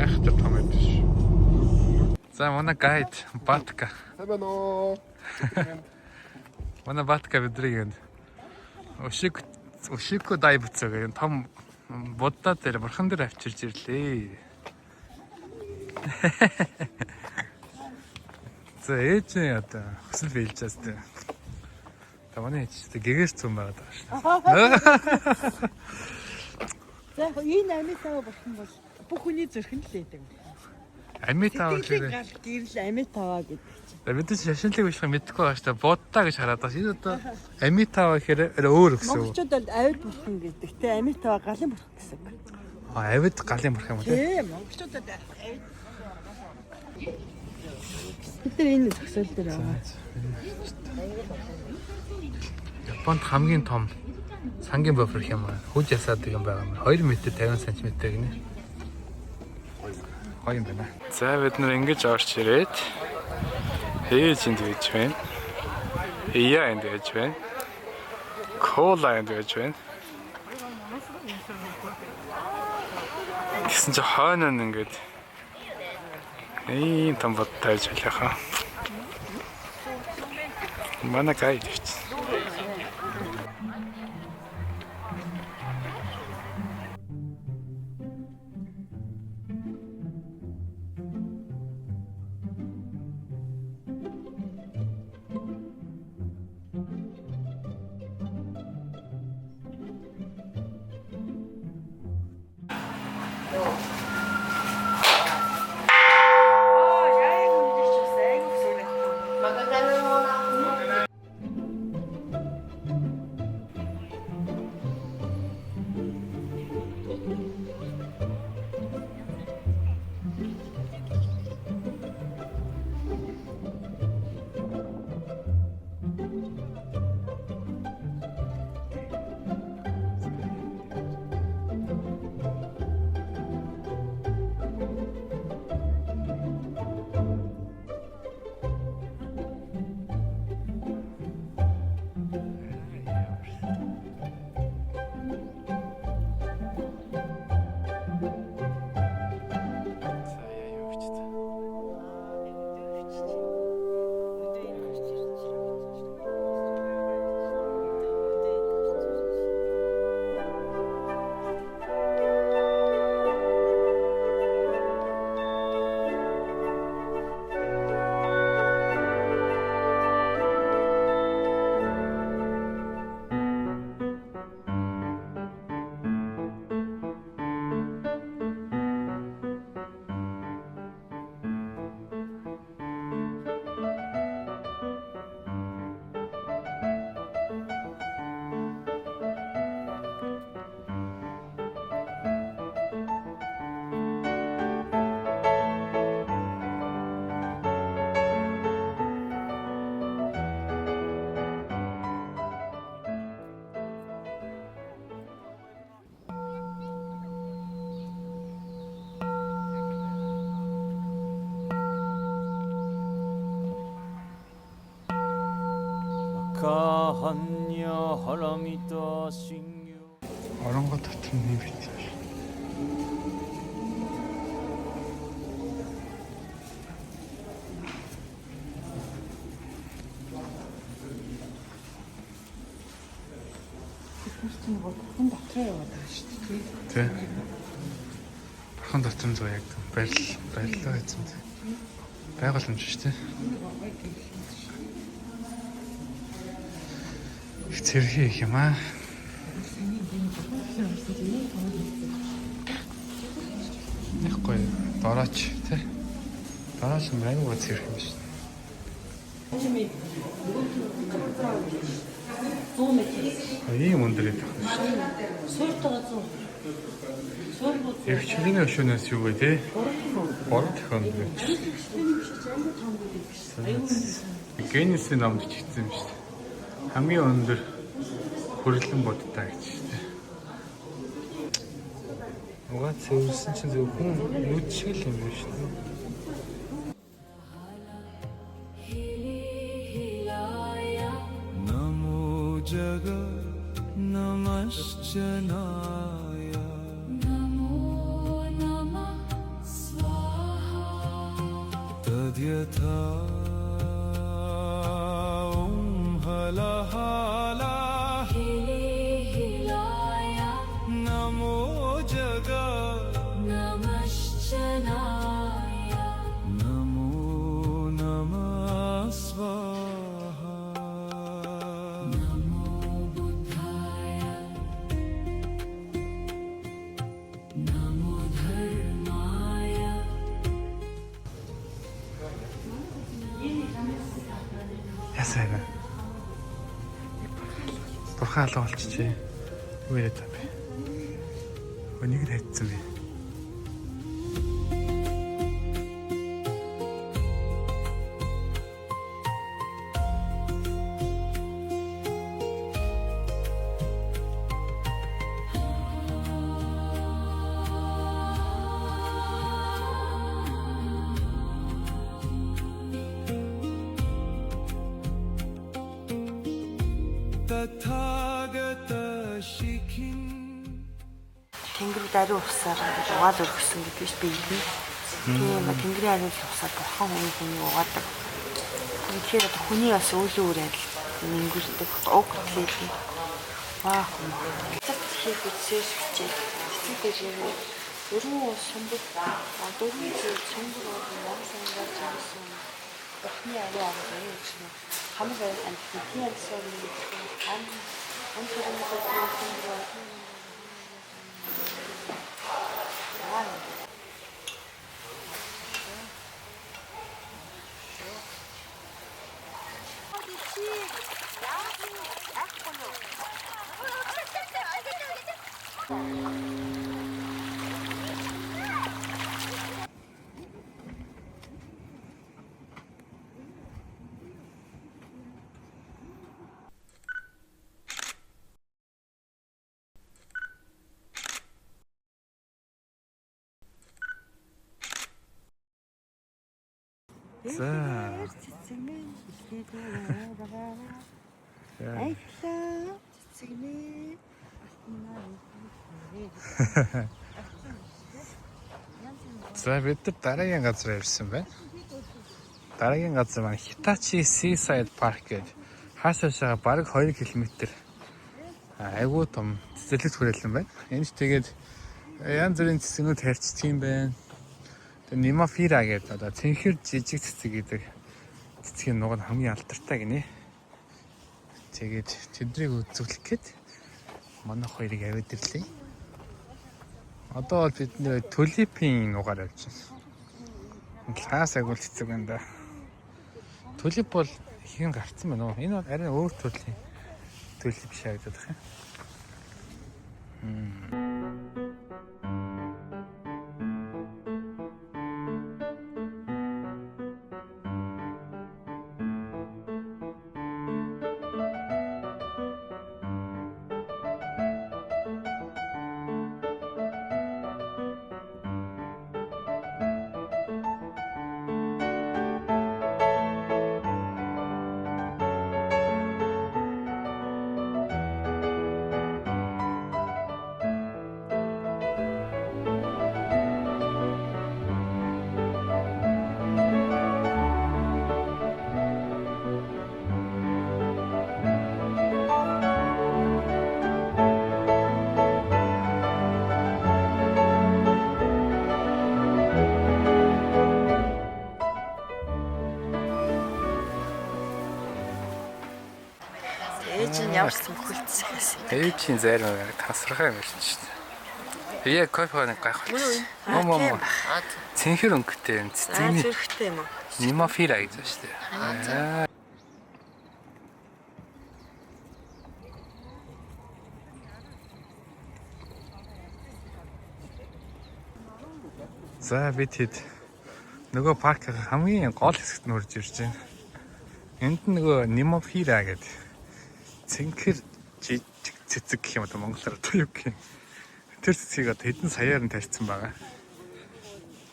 Гайхалтай том байдаг ш. За манай гайд Батка. Манай Батка бидрийг энэ Ушико дайвцаг энэ том буддаа дээр бурхан дээр авчирж ирлээ. За ээж яа хөсөл биелжээс тэ. Таваны ээж гэгээс цум байгаад байгаа ш. За энэ амитаа болсон бол бүх хүний зүрхэн л байдаг. Амитаа гэхээр гэрэл амитаа гэдэг чинь. бид ч шашинлыг уушхаа мэдэхгүй байгаа ш. Буддаа гэж хараад байгаа ш. Энэ одоо амитаа гэхээр өөр гэсэн үг. Монголчууд бол авид бурхан гэдэг. Тэ амитаа галын бурхан гэсэн. Авид галын бурхан юм уу те? Тийм, монголчууд авид. Бид нар энэ зөксөл дээр байгаа. Японд хамгийн том сангийн боврох юм аа. Хүж ясаадаг юм байгаа юм. 2 м 50 см гинэ. Гоё юм байна. За бид нар ингэж орч ирээд хийж энд байж байна. Ия энд байж байна. Кола энд байж байна. Гэсэн чи хойно ингээд ийм том бод тааж байлаа. Манай гайд гэж. Оронгоо дотор нь бит. Бурхан дотор яваад байгаа шүү дээ. Тэ. Бурхан дотор нь зөө яг барилаа гэсэн. Байгууламж шүү дээ. Цэрхий их юм аа. Нэхгүй дорооч тий. Дорооч маяг цэрх юм шүү. Ийм өндөр идэх шүү. Сууртайгаа 100. Өвчнөний өшөөнөөс юу вэ те? 3 дахин гэж. Генесийн намд чигдсэн юм шүү дээ. Хамгийн өндөр хөрлөн бодтой гэж шүү дээ. Угаа цэвэрсэн чинь зөв хүн нүд шиг л юм байна шүү дээ. Намо жага намашчанaya Намо намah था हला हाला हिलाया नमो जगा नमश्चनाय नमो नमः स्वाहा नमो बुद्धाय नमो धर्माय Ясаа. Бурхан алга болчихжээ. Юу яриад байгаа бэ? Өнийг л хайцсан бэ. तथागत शिखिन Тэнгэр даруй усаар угаал өргөсөн гэдэг биш би хэлнэ. Тийм тэнгэрийн ариун усаар бурхан хүний угаадаг. Тэгэхээр хүний бас үйл үүрэл мингүрдэг уг хэлээ. Ваа хүм. Тэгэхэд үсэж хичээ. Тэтгэж өрөө сумбар дөрвөн сумбар болон сангаж явсан. Бурхны ариун аваад ирсэн. Хамгийн антикийн альсаар За. За бид нар дараагийн газар ирсэн байна. Дараагийн газар маань Hitachi Seaside Park гэдэг хаашаашаа бараг 2 км айгуу том цэцэрлэгт хүрээлэн байна. Энд ч тэгээд янз бүрийн цэцгнүүд харьцдаг юм байна. Тэгээд Nimafira гэдэг одоо цэнхэр жижиг цэцэг гэдэг цэцгийн нуг нь хамгийн алдартай гинэ. Тэгээд тэднийг үзүүлэх гээд манай хоёрыг аваад ирлээ. Одоо бол бид нэр tulip-ийн нугаар авч байна. Хаас агуул цэцэг байна да. Tulip бол ихэн гарцсан байна уу? Энэ бол арай өөр төрлийн tulip шаагдаг юм. Ээж нь ямар ч бүхэлдсэн байсан. Ээжийн зарим тасархай юм шүү дээ. Яг кофе нэг гайх болсон. Мом. Цэнхэр өнгөтэй юм. Цэцэгний Зэрэгтэй юм уу? Nimafira гэж шүү дээ. За бид хэд нөгөө парк хамгийн гол хэсэгт нь урж ирж байна. Энд нөгөө Nimafira гэдэг цэнхэр жижиг цэцэг гэх юм одоо монголоор туюг гэх юм. Тэр цэцгийг одоо хэдэн саяар нь тарьсан байгаа.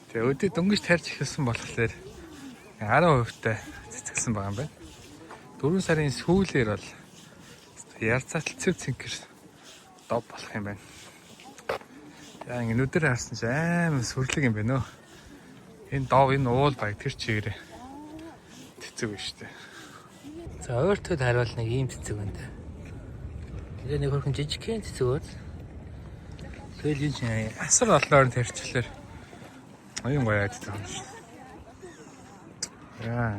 Тэгээ өдөө дөнгөж тарьж ихсэн болохоор 10% та цэцгэлсэн байгаа юм байна. 4 сарын сүүлээр бол ярцаатэл цэв цэнхэр дов болох юм байна. Яа ингэ нүдээр харсан чи амар сүрлэг юм байна өө. Энэ дов энэ уул баг тэр чигээрээ цэцэг биш үү? За өөртөө харуул нэг ийм цэцэг байна. Тэгээ нэг хөрхөн жижигхэн цэцэг үү? Тэгэл энэ чинь асар олноор тэрчлэр аюун гоё яддаг юм шиг. Яа.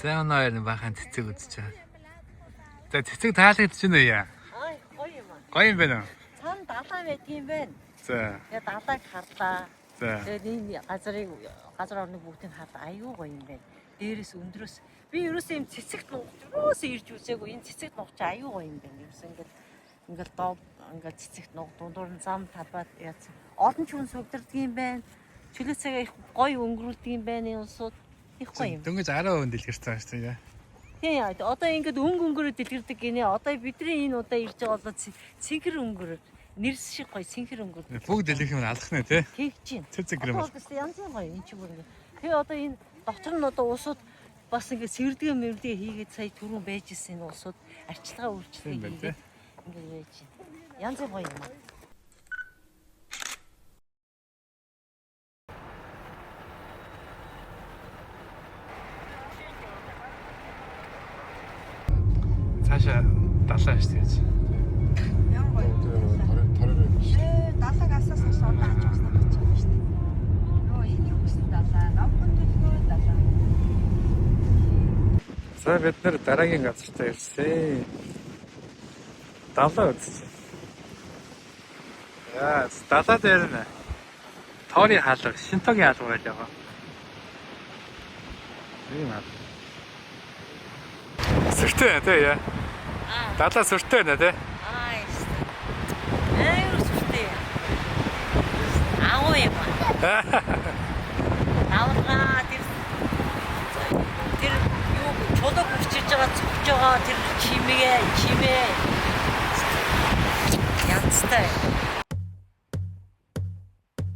За өнөөдөр нэг бахан цэцэг үзэж байгаа. За цэцэг таалагдж байна уу яа? Ай, гоё юм аа. Гоё юм байна уу? Цаана далаа байт юм байна. За. Тэгээ далааг харлаа. За. Тэгээд энэ газар орны бүгдийг харлаа. Аюу гоё юм байна. Дээрээс өндрөөс би ерөөсөө юм цэцэгт нугдроос ирж үзээгүй. Энэ цэцэгт нугч аюу гоё юм байна. Ерөөсөө ингээл доо ингээл цэцэгт нуг дундуур нь зам талбайд яц. Олон ч хүн сувдирдаг юм байна. Чөлөө цагаа их гоё өнгөрүүлдэг юм байна энэ улсууд. Их гоё юм. Дөнгөж 10% дэлгэрч байгаа шүү дээ. Тийм яа. Одоо ингээд өнгөрөөр дэлгэрдэг гинэ. Одоо бидний энэ удаа ирж байгаа бол цэнхэр өнгөрөөр нэрс шиг гоё цэнхэр өнгөр. Бүгд дэлгэх юм алах нэ тий. Тэгж чинь. Цэцэг гэрэл. Одоо янз бүр гоё энэ ч бүр ингээд. Тэгээ одоо энэ дотор нь одоо усууд бас ингээд сэрдгээ мэрдгээ хийгээд сая түрүүн байж исэн энэ усууд арчилгаа үйлчлэгээ хийгээд ингээд байж байна. Янз бүр гоё юм аа. Цаашаа далаа шүү дээ. Ян гоё. Далааг асаасаа сордож авснаа гэж байна шүү дээ. Нөө энэ юу гэсэн далаа, намхан төлгөө далаа. За бид нэр дараагийн газартаа ирсэн. Далаа үзсэн. Яа, далаа дээр нэ. Тори хаалга, Шинтогийн хаалга байл ягаа. Тийм аа. Сүртэй тий яа. Далаа сүртэй нэ тий. Аа яст. Аюу сүртэй. Аав юм. Аавгаа тэр юу чулууг өчөж байгаа цогж байгаа тэр чимээ янзтай.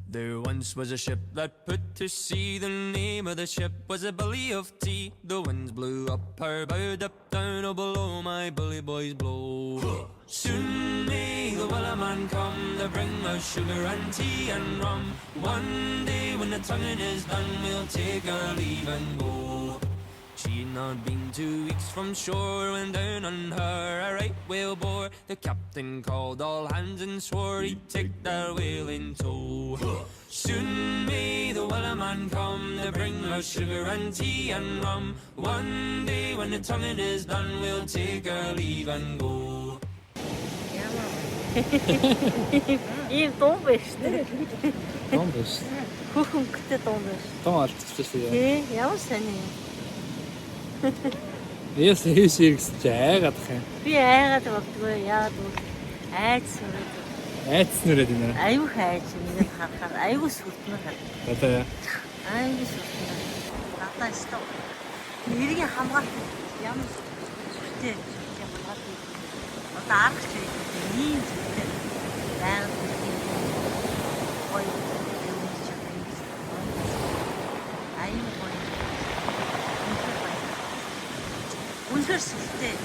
There once was a ship that put to sea. The name of the ship was a Billy of Tea. The winds blew up her bow, up down, oh below my bully boys blow. Soon may the wellerman come to bring us sugar and tea and rum. One day when the tonguing is done, we'll take our leave and go. She'd not been 2 weeks from shore when down on her a right whale bore. The captain called all hands and swore he'd take their whale in tow. Soon may the wellerman come to bring us sugar and tea and rum. One day when the tonguing is done, we'll take our leave and go. Ийм дуу байж тээ. Том биш. Хөхөнгөтэй дуу байж. Том алдчихсан яа. Тий, ямар сайн юм. Яс хийшээ гэж айгаад хаа. Би айгаад bagdгүй яагаад вэ? Айц сүрээд. Айц нүрээд юм аа. Аюу хайж ингээд харахаар аюу сүртнэ хаа. Одоо Аюу сүртнэ. Надаа өстө. Нэрийг хамгаалах ямар сүртэй хамгаалах. Одоо аргач хэрэгтэй. Ийм сүртэй. Байгаад гоё юм чиг. Аюу гоё. Үнэхээр сүртэй.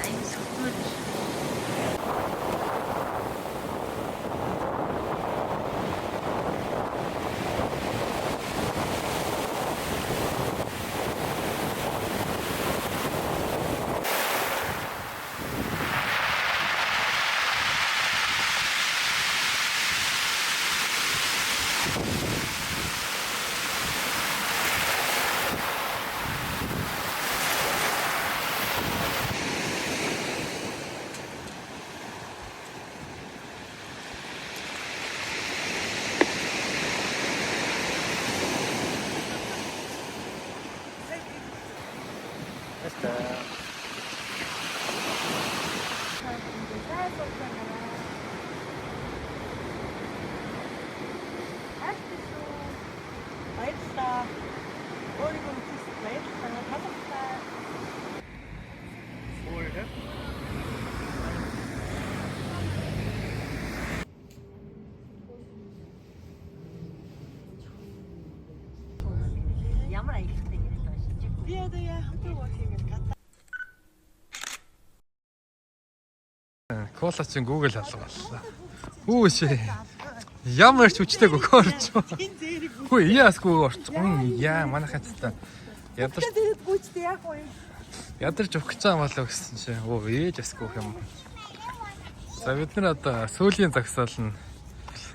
Аюу сүртмөр. ямар аялагтай яриад байгаа шижиг. Би одоо хамтаа гоо хийгээд гата. Кола чин Google алгалаа. Хүүшээ. Ямар ч хүчтэй гөрч. Хөө яасгүй орч. Яа манайхаа та. Ядарч Тэгээд гүйчтэй яах вэ? ядарч өгч байгаа болоо гэсэн чи. Өө ээж ясгүй юм. За бид нар одоо сүүлийн загсаал нь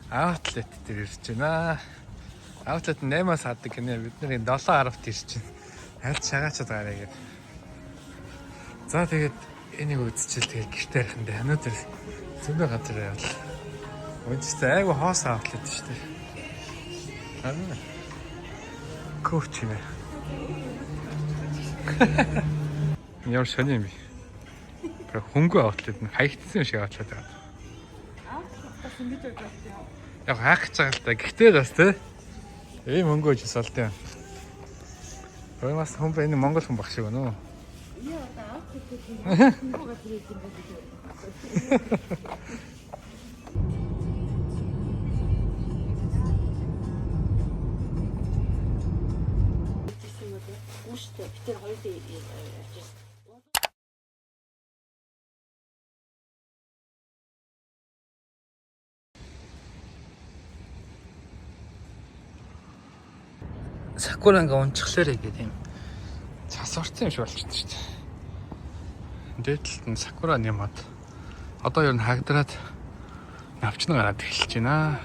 Outlet дээр ирж байна. Outlet 8-аас хаадаг гинэ. Бид нар 7:10-д ирж байна. Аль шагаачаад гараа гээд. За тэгээд энийг үзчихэл тэгээд гэртээ ярих юм даа. Өнөөдөр зөндөө газар явал. Үнэхээр айгу хоос Outlet шүү дээ. Аа. Коуч нэ. Ямар сони юм бэ? Про хөнгөө Outlet нь хаягдсан шиг Outlet байгаа. Яг хаах гэж байгаа л та. Гэхдээ бас тий. Ийм хөнгөөж салт юм. Бас хүн бэ энэ Монгол хүн баг шиг байна уу? Сакуранга унчихлаарэ гэдэг юм. Цас орсон юм шиг болчихсон шүү дээ. Дээдлэлт нь сакура нямаад одоо ер нь хагдраад навчна гараад эхэлж байна.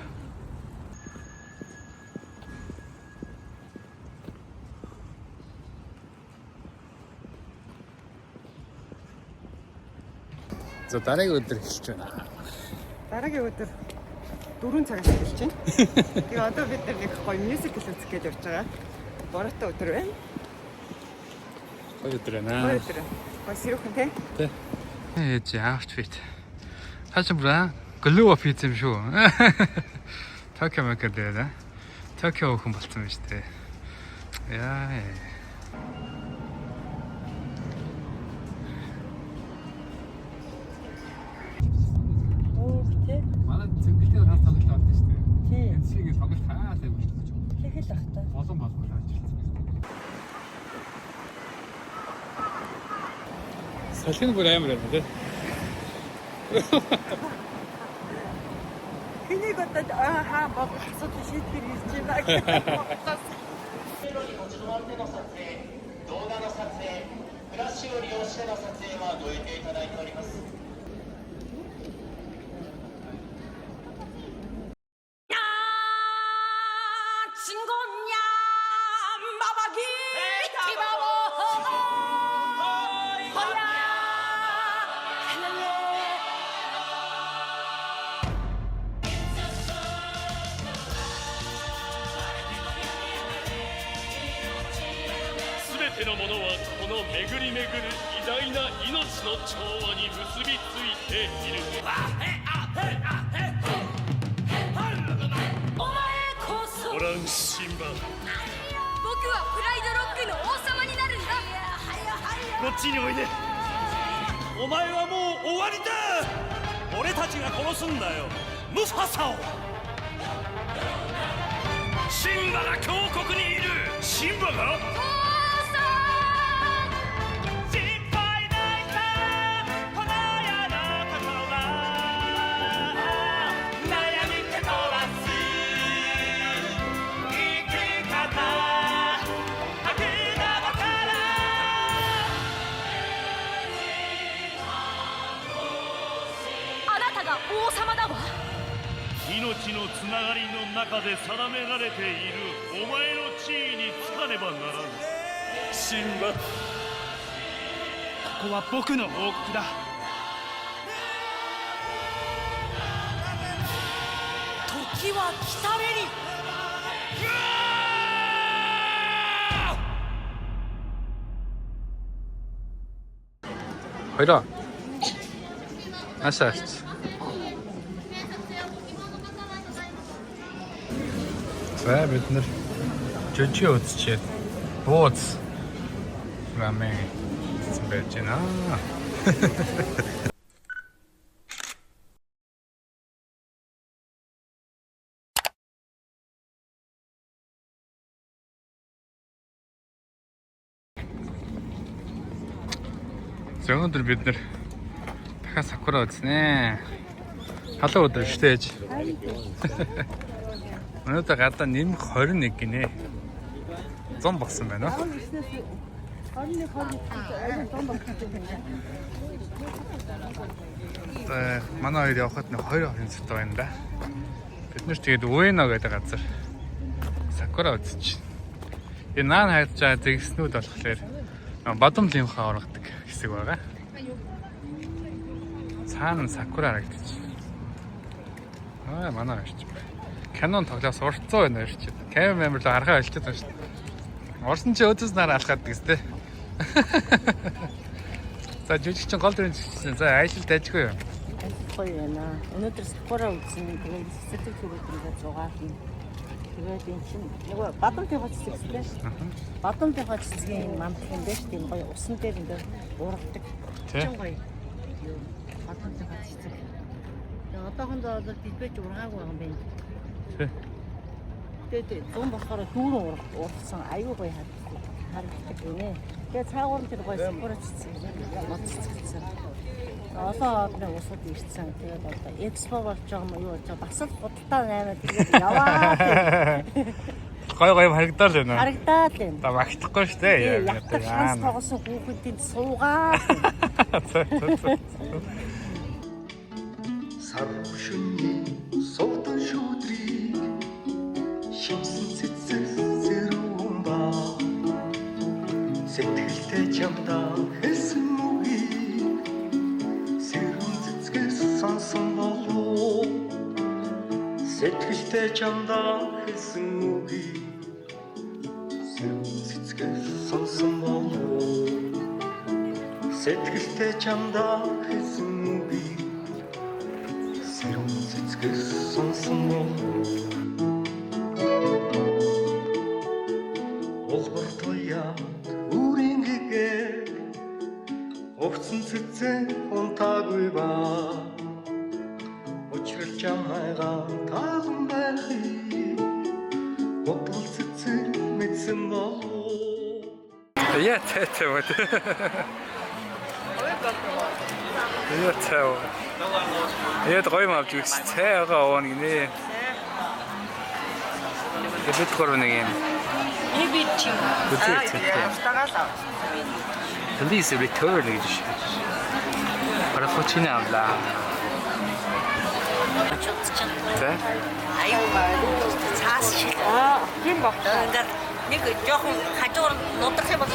За дараагийн өдөр эхэлж байна. Дараагийн өдөр 4 цагаас эхэлж байна. Тэгээ одоо бид нар нэг гоё мюзикл үзэх гэж явж байгаа. Бороотой өдөр байна. Гоё өдөр байна. Гоё өдөр. Гоё сэрүүхэн тий? Тэ. Ээж outfit. Хашаа бра. Глоу оф юм шүү. Токио макер дээр. Токио хүн болцсон байж тээ. Яа. Оо тий. Манай цэнгэлтэй хаас тоглолт авдаг шүү дээ. Тий. Эцсийг тоглолт хаалаа гэж бодож байна. Тэгэл ах та. Болон ажилласан. Салхины бүр амар байна тий. Хэнийг одоо хаа болох асуудал шийдвэр хийж байна гэх бодлоо. 動画の撮影、フラッシュを利用しての撮影はご予定いただいております。 全てのものはこの巡り巡る偉大な命の調和に結びついている。お前こそオランシンバ、僕はプライドロックの王様になるんだ。こっちにおいで。お前はもう終わりだ。俺たちが殺すんだよ、ムファサを。シンバが峡谷にいる。シンバが王様だわ。命のつながりの中で定められているお前の地位につかねばならぬ。シンバ、ここは僕の王国だ。時は来たれり。хоёроо. Асаач. За бид нар жижиг үзчихэд бууз рамен гэсэн байж байна. За өнөөдөр бид нэр дахиад сакура үзнэ. Халуун өдөр шүү дээ. Өнөөдөр гадаа нэмэх 21 гинэ. 100 болсон байна уу? Манай хоёр явхад нэг 2 цэцтэй байна да. Бид нэр тэгээд Уэно гэдэг газар сакура үзэж байна. Энэ наан хайж байгаа зэгснүүд болохоор Бадамлынхаа оргодог хэсэг байгаа. Цаана сакура харагдаж байна. Манай ирч байна. Canon тоглоос урцсан байна ирч. Камер мемор л харахаа олчиход байна шүү дээ. Орсон чи өдөөс нараа алхаад гэстэй. За жүжигчин гол дүрийн жүжигчин. За аялал дайжгүй юу? Гоё байна. Өнөөдөр сакура үзсэн. Тэгээд сэтгэл төрөлдөө 6 хин. Тэгээд энэ чинь нөгөө Бадамлын цэцэг шүү дээ. Бадамлын цэцгийн мамдах юм байна шүү дээ. Гоё усан дээр ингээд ургадаг. Чинь гоё. Бадамлын цэцэг. Тэгээд одоохондоо бол бидбэж ургаагүй байгаа юм байна. Тэгээд зүүн болохоор дүүрэн ургасан аюу гоё харагддаг гинэ. Тэгээд цаагуурн тэр гоё сакура цэцэг мод цэцэг. Одоо одны усууд ирсэн. Тэгээд одоо экспо болж байгаа юм юу гэж бас л худалдаа 8 тэгээд яваа. Гой харагдаад байна. Харагдаад байна. Та магтахгүй шүү дээ. Яа. Тоглосон хүүхэдийн суугаа. Сарвшны согтон шүдрийг шимсэн цэцэг зэрүүн ба сэтгэлтэй чамдаа хэлсэн үгийг сэрүүн цэцгээс сонсон болов сэтгэлтэй чамдаа хэлсэн үгийг сэрүүн цэцгээс сонсон болов сэтгэлтэй чамдаа хэлсэн үгийг сэрүүн цэцгээс сонсон болов Олбор тояад үрийн гэгээ Огцон цэцэн унтаагүй ба Учрал чамайгаа таалан байхыг Бодвол цэцэн мэдсэн болов Я вот. Я цаа. Я гоё мавж үз цайгаа оон гинэ. Дэбит короо нэг юм. Эбит юм. Please return гэж. Para хочины авлаа. Тэ? Аюу цаас шил. Тийм баг. Ингээд нэг жоохон хажуугаар нудрах юм бол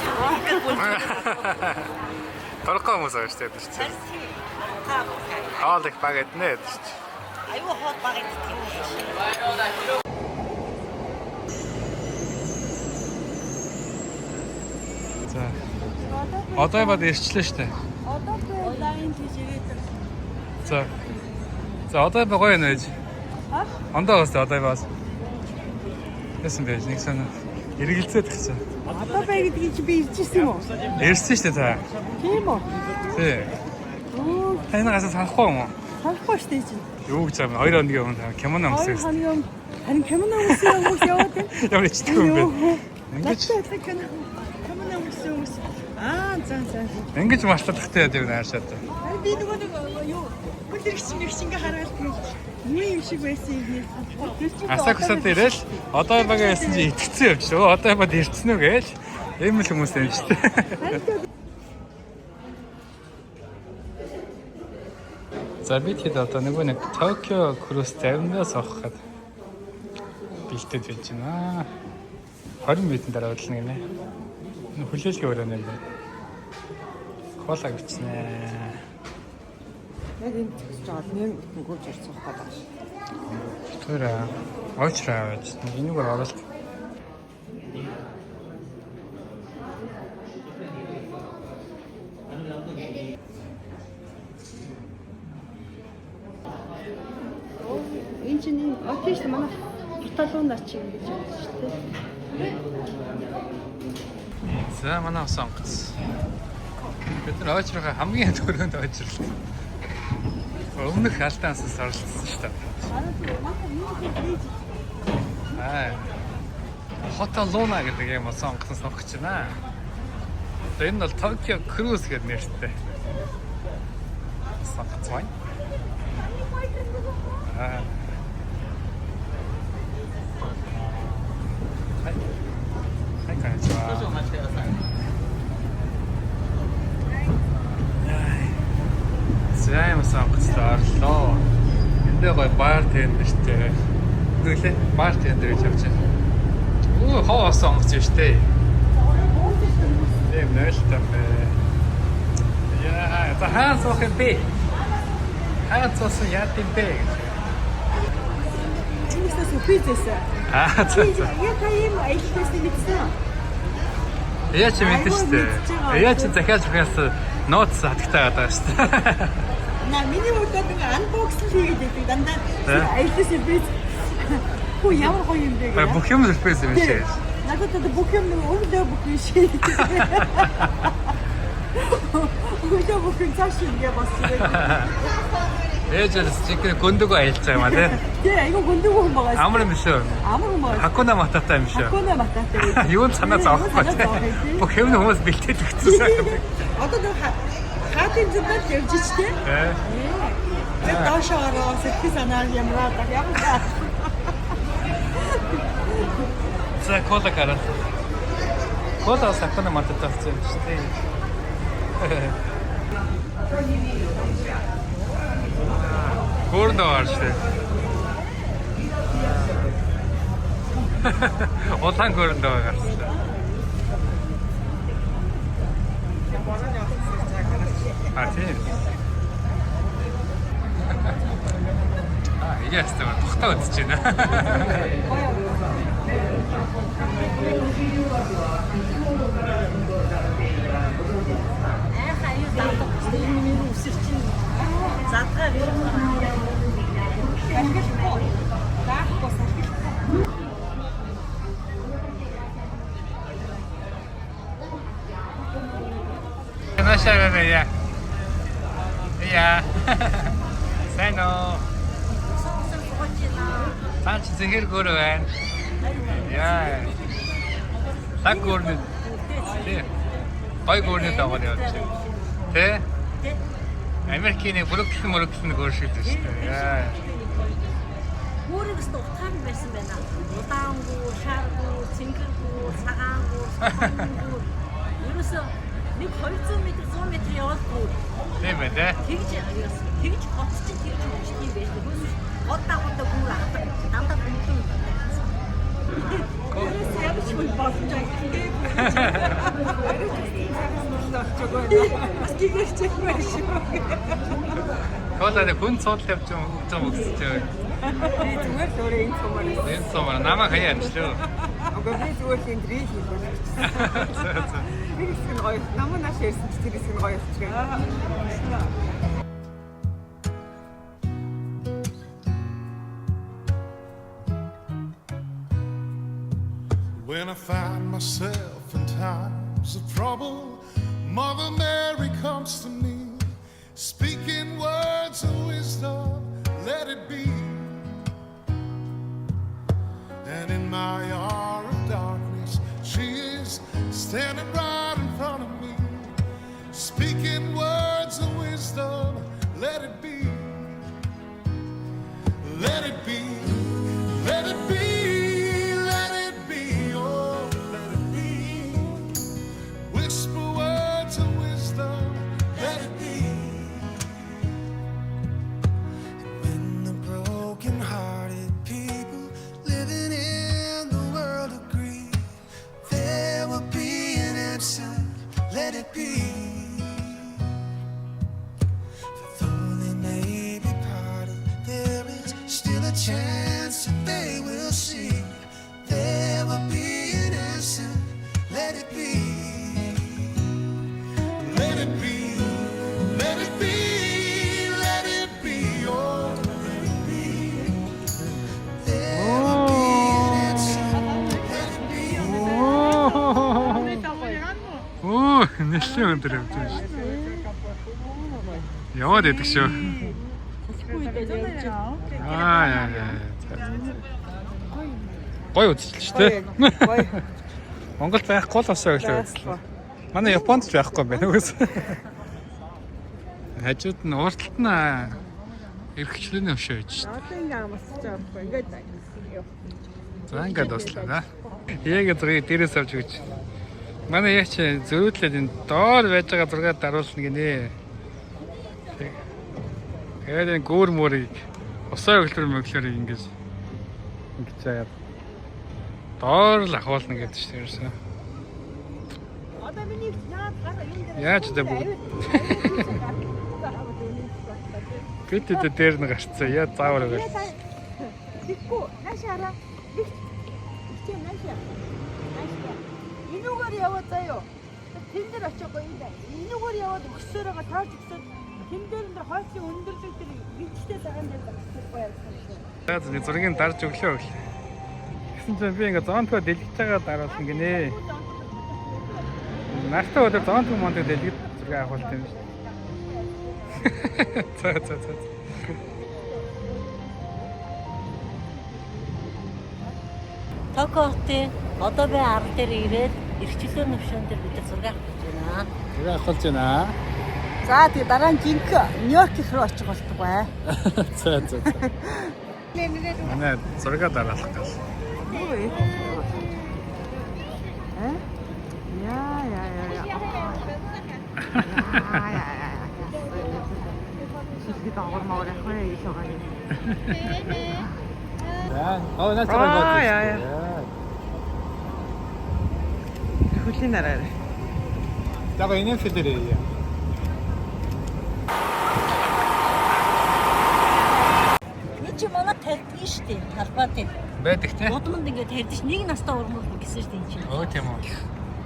Торкоо хүмүүс авч таад шүү дээ. Хаалт их багэт нэ шүү дээ. аюу хот багт тийм. За. Одоо бод ирчлээ шүү дээ. Одоо онлайн тийшээгээд. За. За одоо гоё юм ээж. Ондоо бас одоо бас. Яасан бэ? Нэг санаа. Эргэлзээд гисэн. Одоо бай гэдгийг чи би ирж ирсэн юм уу? Ирсэн шүү дээ та. Тийм үү? Тий. Танаас санахгүй юм уу? Санахгүй шүү дээ чи. Юу гэж байгаа 2 хоногийн өмнө кимоно өмсөв. 2 хоногийн өмнө харин кимоно өмссөн хүмүүс яваад байна. Ямар ч тийм юм бэ? Ингэж кимоно өмссөн хүмүүс. За. ингэж мартахтай яа гэв наашаад. Харин би нөгөө юу бүлэрхч ингээ хараад юу юм шиг байсан юм. Асакусад ирэл одоо багаа яасан чи итгэцэн явж шүү. Одоо бод ирцэн үү гээл. Ийм л хүмүүс юм шүү дээ. За бид хэд одоо нэг Токио круиз тавиндаас авахад бэлдээд байж байна. 20 минутын дараа бодлоо гинэ. Хүлээлгээ өрөөнө юм байна. Кола бичнэ. Яг энэ ч жоо нэм гүйж ирсэн хаа байна. Төрөө очраа байж. Энийгээр орол. Энэ чинь окей шүү манай Италиунаа чи ингэж байна шүү дээ. За манай сонгоц. Бид нар очроо хамгийн түрүүнд очрлоо. Өмнөх алдаанаас сарлцсан шүү дээ. Хотел Луна гэдэг юм сонгосон сонгож байна. Энэ бол Tokyo Cruise гэдэг нэртэй. Сонгоцгой. Аа. Хай канчаа. Займ сонгоцлоо орлоо. Эндээ гоё бар тендер штэ. Нүлээ бар тендер гэж явж байна. Оо хоо сонгоц штэ. Тийм нэлтэн бэ. Яа, за хаан суух юм бэ? Хаан суусан яа тийм бэ? Чинээс үпээсээ. Аа, за. Яа юм аялахаас мэдсэн. Яа чи мэдэн штэ. Яа чи захиалж байгаас нууц хатагтаа гадаг штэ. На миний удаад ингээ анбоксинг хийгээд байдаг дандаа аялахаас үпээс. Хөө ямар гоё юм бэ гэх. Бүх юм зүрхээс юм шиг. Надад бүх юм өвдөө бүх юм шиг. Өвдөө бүх юм цааш ингээ босчихээ. Ээжээс чиг гүндэг аялж байгаа юм а тий. Тий, айгу гүндэг хүн байгаа. Амар юм шүү. Амар хүн байгаа. Хакуна мататай юм шүү. Хакуна мататай. Юу санаа зовхгүй тий. Бүх юм хүмүүс бэлтээд өгсөн. Одоо нэг хатын зүгт явж ичтэй. Тэр доошоо ороо сэтгэл санаа ямраа ямар. За кола караа. Кола сакуна мататай юм шүү тий. Гурдо арштай. Улаан гурдо гарсан. А тийм. Ястаа тухтаа үзэж байна. Нашаа я. Я. Сайно. Цаач зинхэр гөр байна. Яа. Цаг гөрнө. Тэ. Гой гөрнө дагавар явж байна. Тэ. Америкийн Бруклин гөр шиг дээ шүү дээ. Яа. Өөрөөс утгаар байсан байна. Удаангуу, шааргуу, цэнгэргүү, цагаангуу, сахангуу. Ерөөсөө 200 м 100 м явуулгүй. Тийм ээ тэ. Тэгж гоц чинь тэгж өгч юм байх. Годаа гүр авдаг. Дандаа бүмтэн. Өөрөөс явж хүн болсон юм. Бас гэгэрч байх шүү. Колад хүн цоол явж байгаа өгсөн чинь. Би зүгээр л өөрөө энэ цомоор. Энэ цомоор намаа хаяа анчлаа. Aga би зүгээр л энэ дрийг хийлээ. Bir isim koy. Ama nasıl yersin? Bir isim koy. When I find myself in times of trouble, Mother Mary comes to me, speaking words of wisdom, let it be. And in my hour of darkness, she is standing right in front of me, speaking words of wisdom, let it be. Let it be, let it be. Let it be. For though they may be parted, there is still a chance that they will see. There will be an answer. Let it be. Let it be. Let it be. Let it be. Oh, let it be. There will be an answer. Let it be. Оо, нэлээд өндөр явж байна шүү. Яваад байдаг шүү. Яа. Гой үзчихлээ шүү дээ. Монгол байхгүй л осоо гэлээ үзлээ. Манай Японд ч байхгүй байна үгүйс. Хажууд нь уурталт нь эрхчлөөний өшөө гэж шүү дээ. Одоо ингээ амарч байгаа байхгүй. Ингээд ёо. За ингээд дуслаа. Яг зэрэг дээрээс авч өгч. Манай яач зөрүүдлээд энэ доор байж байгаа зургаад даруулна гинэ. Тэгээд энэ гүүр мөрийг усаа өглөр ингэж чаяад доор л ахуулна гэдэг чинь ерөөсөө. Одоо миний яад гараа юм дээр. Яаж дэ бүгд. Бид дээр нь гарцсан. Яа заавар өгөөл. Тэггүй наашаараа. Чи наашаа. Инүүгээр яваад заяо. Тэн дээр очиагүй юм да. Инүүгээр яваад өгсөөр байгаа тааж өгсөд тэн дээр нь хойцын өндөрлөг тэр вичтэй цагаан дээр багцахгүй яасан. За зургийг дарж өглөө. Гэсэн чинь би ингээ зоонтоо дэлгэж байгаа дараалсан гинэ. Нартай өдөр зоонтоо монтог дэлгэж зураг авахулт юм шүү. За. Токиотын одоо би арга дээр ирээд эрхчлөө навшаан дээр бид зураг авах гэж байна. Зураг авах гэж байна. За тэгээ дараа нь жинк Нью-Йорк руу очих болтуг бай. За. Манай зураг дараалах гал. Хөлийн нараа. Daga inen federeia. Чи манай тарьдаг шүү дээ. Талбай дээр. Байдаг тий. Удамд ингээд тарьдаж нэг настай урмууд гэсэн шүү дээ энэ чинь. Өө тийм үү.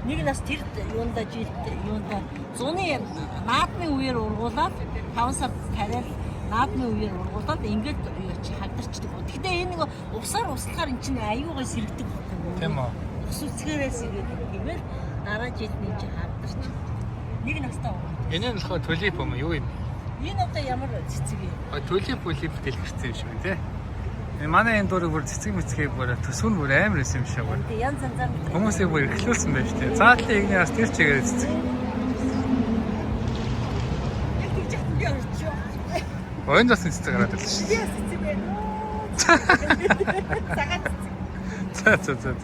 Нэг нас тэр юунда жилд юунда зуны наадмын үеэр ургуулад 5 сар тариал наадмын үеэр ургуулад ингээд чи хагдарчдаг. Гэхдээ энэ нэг усаар услахаар эн чинь аюугаа сэргдэг байхгүй. Тийм үү. Ус үцгээрээ сэргдэг. Тэгвэл дараа жилд нь чи хагдарч. Нэг настай ургуул. Энэ нь болохоор төлип юм юу юм? Энэ одоо ямар цэцэг юм? Төлип дэлгэрсэн юм шиг байна тий. Манай энэ дурыг бүр цэцэг мэцгээ бүр төсвөн бүр амар юм шиг байна. Янз янзаар Хүмүүсийг бүр эхлүүлсэн байж тээ. Заадлын игний бас тэр чигээр цэцэг. Ойн дасны цэцэг гараад ирлээ шүү. Би цэцэг байна. Цагаат цэцэг. За.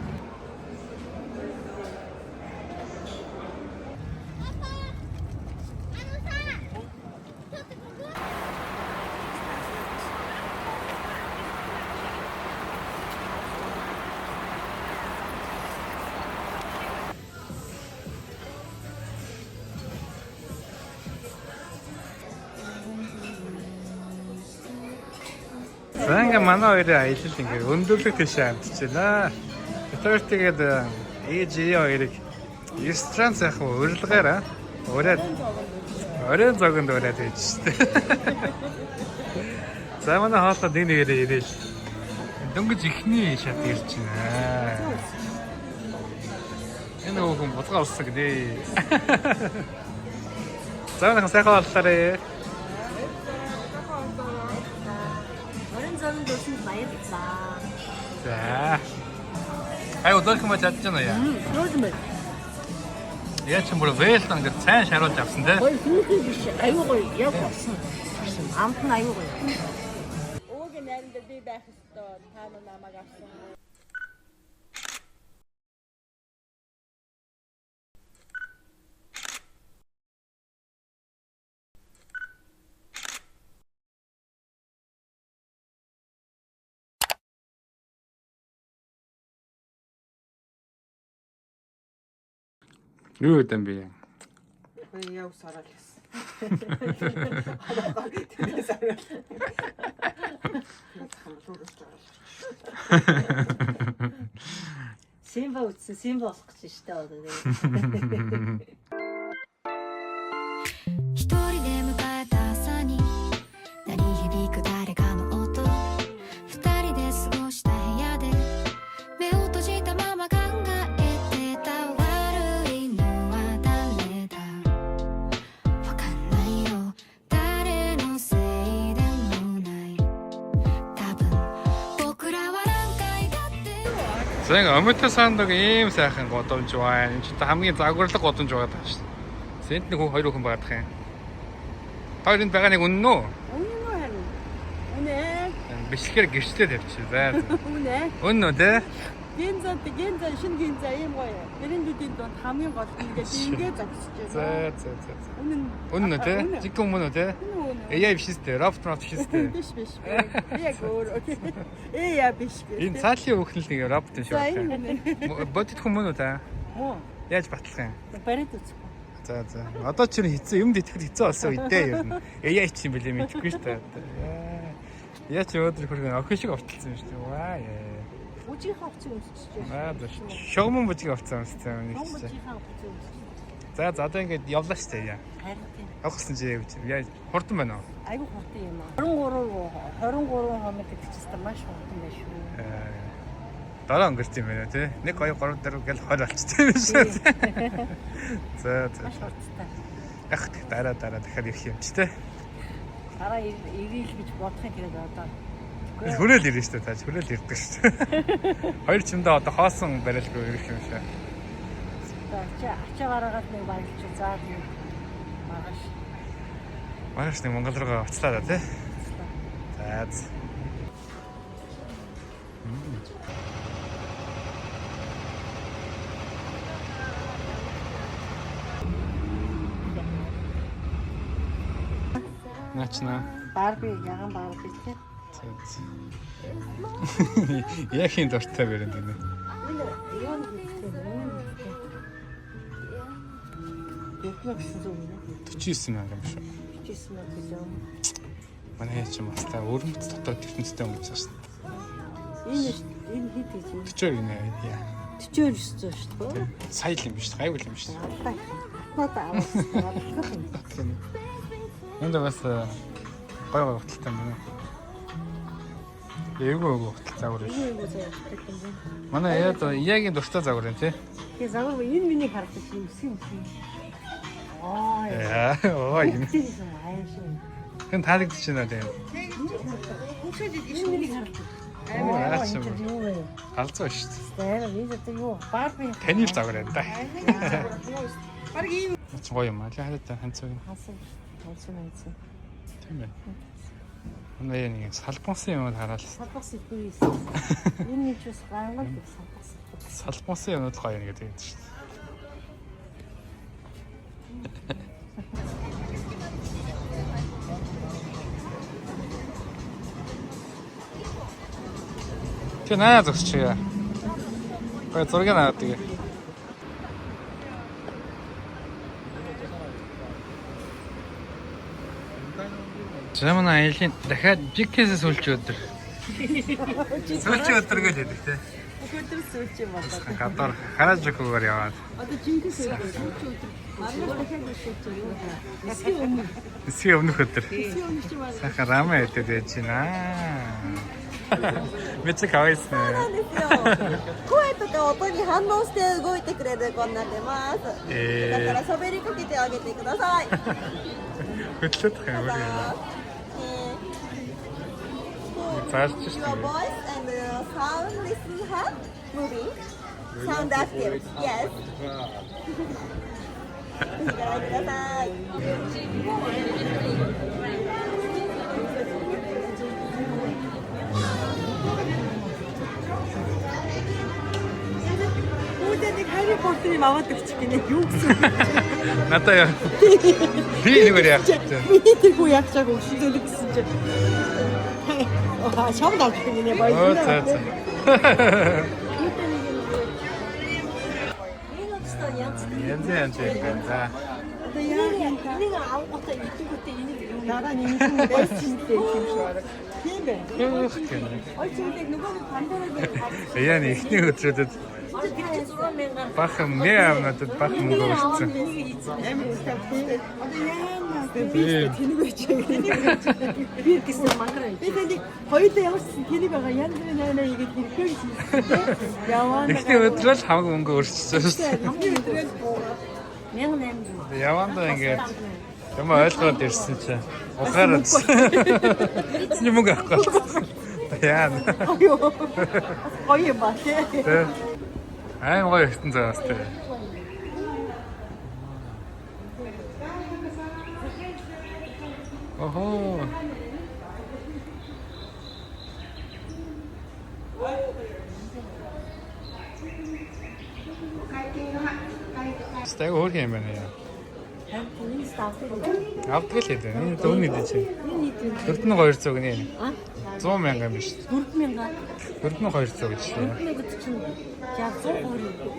За ингээ манай хоёрын аялал ингээ өндөрлөг тийшээ амтчихлаа. Тэр тэгээд ээж хоёрыг ресторан зах урилгаараа оройн зогонд ураад байж штэ. За манай хаалтад нэрээ ирээл. Дөнгөж ихний шат ирж байна. Энэ хүн бодгоо олсон гинэ. За нэг сайхан боллоо. баярлалаа. За. Аюу дөрхөн мэж чадчихна яа. Дөрхөн мэж. Яа ч юм бүр вэлт ингээд сайн шаруулж авсан те. Ой хүүхий биш. Аюу гоё яг болсон. Амт нь аюу гоё. Өөгийн найранд би байх ёстой. Та намайг авсан. Юу гэдэг юм бэ? Яв сарал гэсэн. Симба үтсэн симба болох гэж штэ одоо. 一人で迎えた朝に鳴り響く誰かの音二人で過ごした部屋で目を閉じたまま考えてた悪いのは誰だわかんないよ誰のせいでもない多分僕らは何回だって За ингээ Омото сандыг ийм сайхан годомж байна. Энд чинь хамгийн загварлаг годомж байгаа даа шүү. Энд нэг хоёр хүн байгаад байгаа юм. Хоёрын байгаа нэг үнэн үү? Үнэн үү харин. Үнэ. Бичлэгээр гэрчлээ тавьчих. За. Үнэ. Үнэн үү те? Гинза шинэ гинза ийм гоё. Брэндүүдийн донд хамгийн гол ингээд ингээ зогсож байна. За. Үнэн үү те? Жиг өмнө үү те? AI биш үстэй. Робот биш үстэй. биш. Яг өөр. Яа биш. Энэ цаалын өөхнөл нэг робот юм шиг байна. Бодит хүмүүн үү та? Муу. Яаж батлах юм? Барид үз. За. Одоо ч хэцүү юмд итгэхэд хэцүү болсон үедээ ер нь. AI ч юм бэлээ мэдэхгүй шүү дээ. Яа ч өдөр хөргөн охин шиг авталсан юм шүү дээ. Ваа яа. Бүжиг хавцсан өмсөж байна. Шогмон бүжиг авцсан өмссөн юм шиг. За одоо ингээд явлаа шүү дээ. Харин тийм. Авахсан чи яа хурдан байна уу? Айгу хурдан юм аа. 23 хоног гэдэг чинь маш хурдан байна шүү. Дараа өнгөрч юм байна тий. 1 2 3 4 гэл 20 болчихсон юм шүү. За. Маш хурдтай. Ах дараа дахиад ирэх юм чи тий. Дараа ирэх гэж бодох юм гээд одоо. Хүрээл ирнэ шүү дээ. Тааж хүрээл ирдэг шүү дээ. Хоёр чимдээ одоо хоосон барилгүй ирэх юм шиг. Ачаа гараагаад нэг баялж заа тийм маргааш. Маргааш нэг Монгол руу очлаа да тий. За. Начна. Барби яган барби тий. Яг хин дуртай барин гинэ. Юу гэсэн зүйл нэ? 49 мянга юм шүү. 49 мянга юм. Манай яа ч юм бас та өрөмт дотоод ертөнцтэй өнгөж байгаа шүү. Энэ хэд гэж юм? 42 нэ яа. 49 шүү дээ. Сая л юм биш, гайвал юм биш. Надаа авах. Энд бас гой хөтэлтэй юм байна. Эйгөө хөтөл загвар юм. Манай яагийн дуртай загвар юм тий. Тэгээ загвар энэ миний харагдаж юм юм. Яа, юм. Хэн таалагдчих байна тийм. Энэ миний харагдаж. Алцгаа шүү дээ. Энэ юу Барби. Таны загвар юм да. Бараг ийм гоё юм аа. Хараад ханцаа. Ханцаа. Тийм ээ. Манай нэг салбонсын юм хараад. Салбонсын үгүй. Энэ ч бас гангал салбонсын. Салбонсын юм гоё нэг гэдэг шүү дээ. Тэ наа зогсчихъя. Гой зураг наваад тэгээ. Жамна айлын дахиад жикээс сүлж өдөр. Сүлж өдөр гэж хэлдэг те. Өдөр сүлж юм байна. Гадар хараж өгөөр яваад. Одоо жинкээс сүлж өдөр. Маргааш дахиад сүлж өдөр. Эсвээ өмнөх өдөр. Сайхан рамаа идээд байж байна. Мэцэг авайсан. 声とか音に反応して動いてくれる子になってます。だから喋りかけてあげてください。 Хөтлөдөх юм уу? Фаст шүү. Your voice and sound listen her moving. Sound active. Yes. ご覧ください。 Үүдэд Harry-Potter-ийн аваад өгчих гинэ юу гэсэн үг. Надаа яа. Би нэгээр яах вэ? Би тэргүй яг чаг өгсөн зүйл гэсэн чинь. Шамд авчих гинэ баярлалаа. Янз юм да. Одоо яа юм та. Нэг авахтай идэвхтэй энийг дараа нь юм байсан дээ юм шиг байна. Тийм бэ. Ой чимдэг нөгөө пандороо Яа нэг ихний өдрөдөд бахан нэ авнадад бахан мөнгө өгсөн. Амар үстэй. Одоо яа тэнэг байж би гэсэн мандраа. Би тэнд хоёулаа явсан тэнэг байгаа янз бүрийн наймаа игээд ирэхээр яваа. Ихний өдрөл хамаг мөнгө өрчсөн шүү дээ. Хамгийн өдрөл 1800. Явандаа ингээд юм ойлгоод ирсэн чинь угаараад. Эцний мөнгө авахгүй. Яа. Гоё юм ба тий. Айн гоё ихтэн заас тий. Охоо. Стаг өөр юм байна яа. Авдаг л хэдэ. Энэ зөв нийт чинь. 4200 гинэ. 100 мянган биш. 4200 гэж шүү.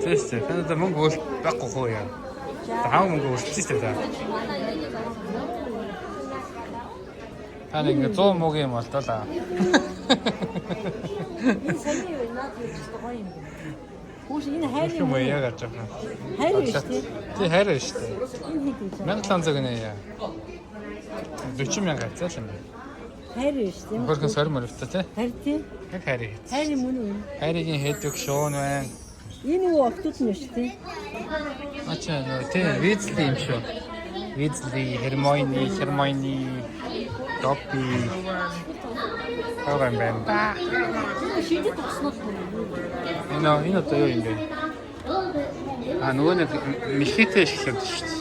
Тэстэй. Танайда мөнгө өөл байхгүй хөө яа. Таа мөнгө өрчсөн та. Таны ингэ 100 мөнгө юм болтолаа. Хүүш энэ хайр юм яа гэж байна. хайр шүү дээ. Тий хайр шүү дээ. Энэ хэд гэж байна? 1500 гинэ яа. 40 мянга цааш юм. Хайр шүү дээ. Хөрхөн сорим мөрөвтэй тий. Хайр тий. Яг хайр. Хайр юм уу? Хайрын хэдэг шуун байна. Энэ үү октод нь шүү дээ. Ачаа тий Визли юм шүү. Визли, Hermione, Dobby. Хаваа байна. Шинжит тоснууд Энэ одоо юу юм бэ? Нөгөө нэг мэлхийтэй ашиглаад шүү дээ.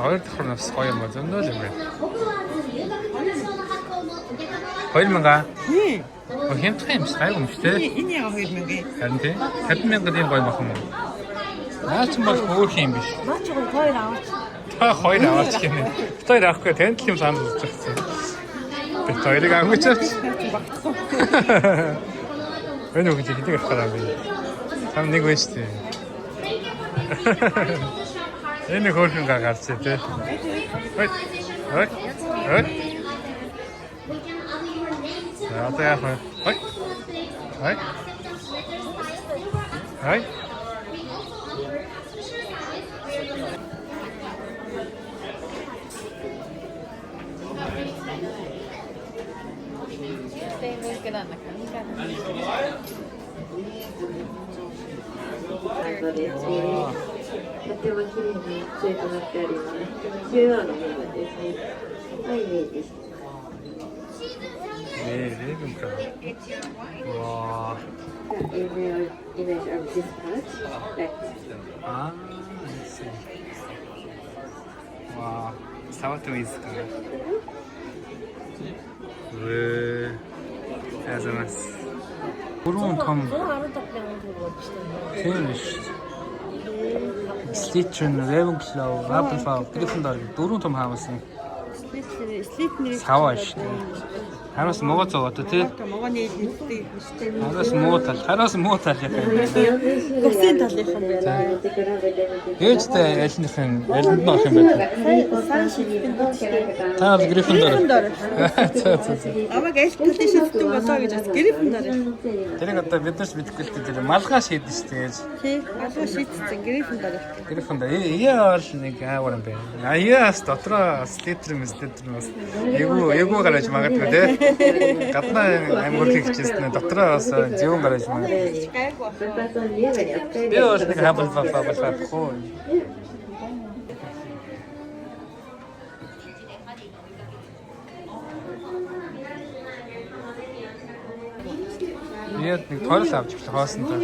Хоёр дахь нь бас гоё юм ба зөндөө л юм байна. 2000. Хэмтэх юм шиг юм шүү дээ. Энэ яг 2000. Харин тий 50,000 гоё бах юм уу? Наач бол өөр юм биш. наач хоёр аваач. Та хоёр аваач гинэ. Хоёр авахгүй танд л юм санал болж байгаа. Тэ хоёрыг авчихаач. Энэ үг чинь хэдэг авах юм бэ? Там нэг байж тээ. Энэ хөрхөн гарч тээ. Ой. Одоо яах вэ? Ой. Wow. Image of this part. I see. Wow. Сават уйска. Азамас. Бүрэн том. 115,000 төгрөг шүү дээ. Тийм шүү. Slitchen, Ravenclaw, Hufflepuff, Gryffindor дөрвөн том хаамсан. Слитнэр Саваа шүү. Хараас могоо зогоод тий. Могооны хэлнэстэй хэвчтэй. Хараас муу тал яах юм. Госын талынхан байна. Ээжтэй аль нь орох юм бэ? Сайн шийдэх нь. Та Gryffindor. Амаг аль талын шийдэх болоо гэж бас Gryffindor. Тэрийг одоо бид нар ч мэдэхгүй л дээ. Малгай шийдэн шүү дээ. Тий, алгаа шийдсэн Gryffindor. Gryffindor. Яа бол нэг аавар юм бэ? Аяас дотроо Slytherin бас эйгүү гараж магадгүй тий. Гаднаа амгур хийчихсэн дотроо бас зөвөн гараж магадгүй. Би бас нэг Hufflepuff хоо. Яг нэг тойл авч ирсэн хоосон тоо.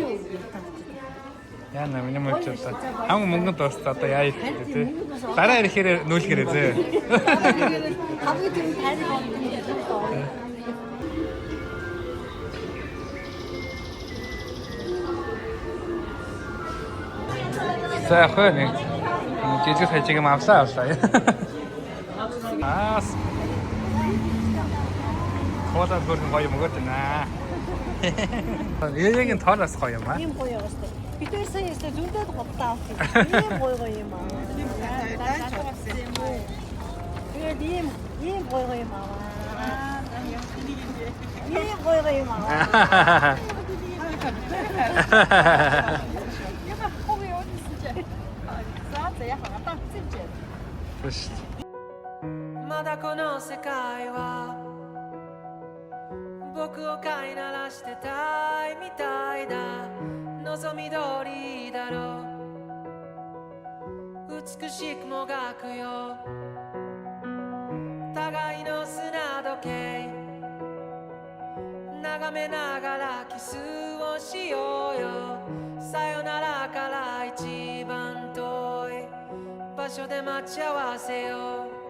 Яа на миний мөч одоо хам мөнгөнд дуусна одоо яа их тий. Дараа ирэхээр нүүлгэрээ зөө. Хамгийн түрүүнд хайр болно. За хөөе. Жижиг хажиг юм авлаа. Хоолой бүрэн гоё юм өгөөд байна. Яагийн тоолоос гоё юм аа. Ийм гоё яваа штэ. Бид хоёр сая ястаа зүндээд говтаа авчих. Ийм гоё юм аа. Тэгээд ийм гоё юм аа. Ийм гоё юм аа. Фш. まだこの世界は僕を飼いならしてたいみたいだ望み通りだろう美しくもがくよ互いの砂時計眺めながらキスをしようよさよならから一番遠い場所で待ち合わせよう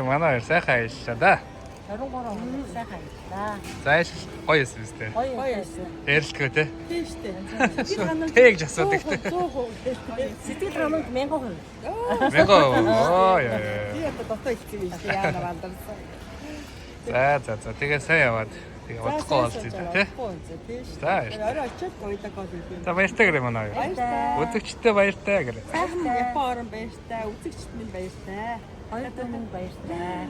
манай сайхан ажиллаа да. 23 сайхан ажиллаа. Зайш гоё юм зү. Гоё байсан. Ярилцгаа те. Тийм штэ. Тэгж асуудаг те. Сэтгэл ханамж 1000%. Мего. Оо яа. Би одоо дотоо хэлсэн юм шиг яана бандарсан. За. Тэгээ сайн яваад. Тэгээ удахгүй болчих те. За. Орой очиод гоёдаг гол юм. За баяртай гэрээ манай. Үзэгчтэй баяртай гэрээ. Сайхан Япон орон баяртай, үзэгчд минь баяртай. Хоёртой минь баяртай.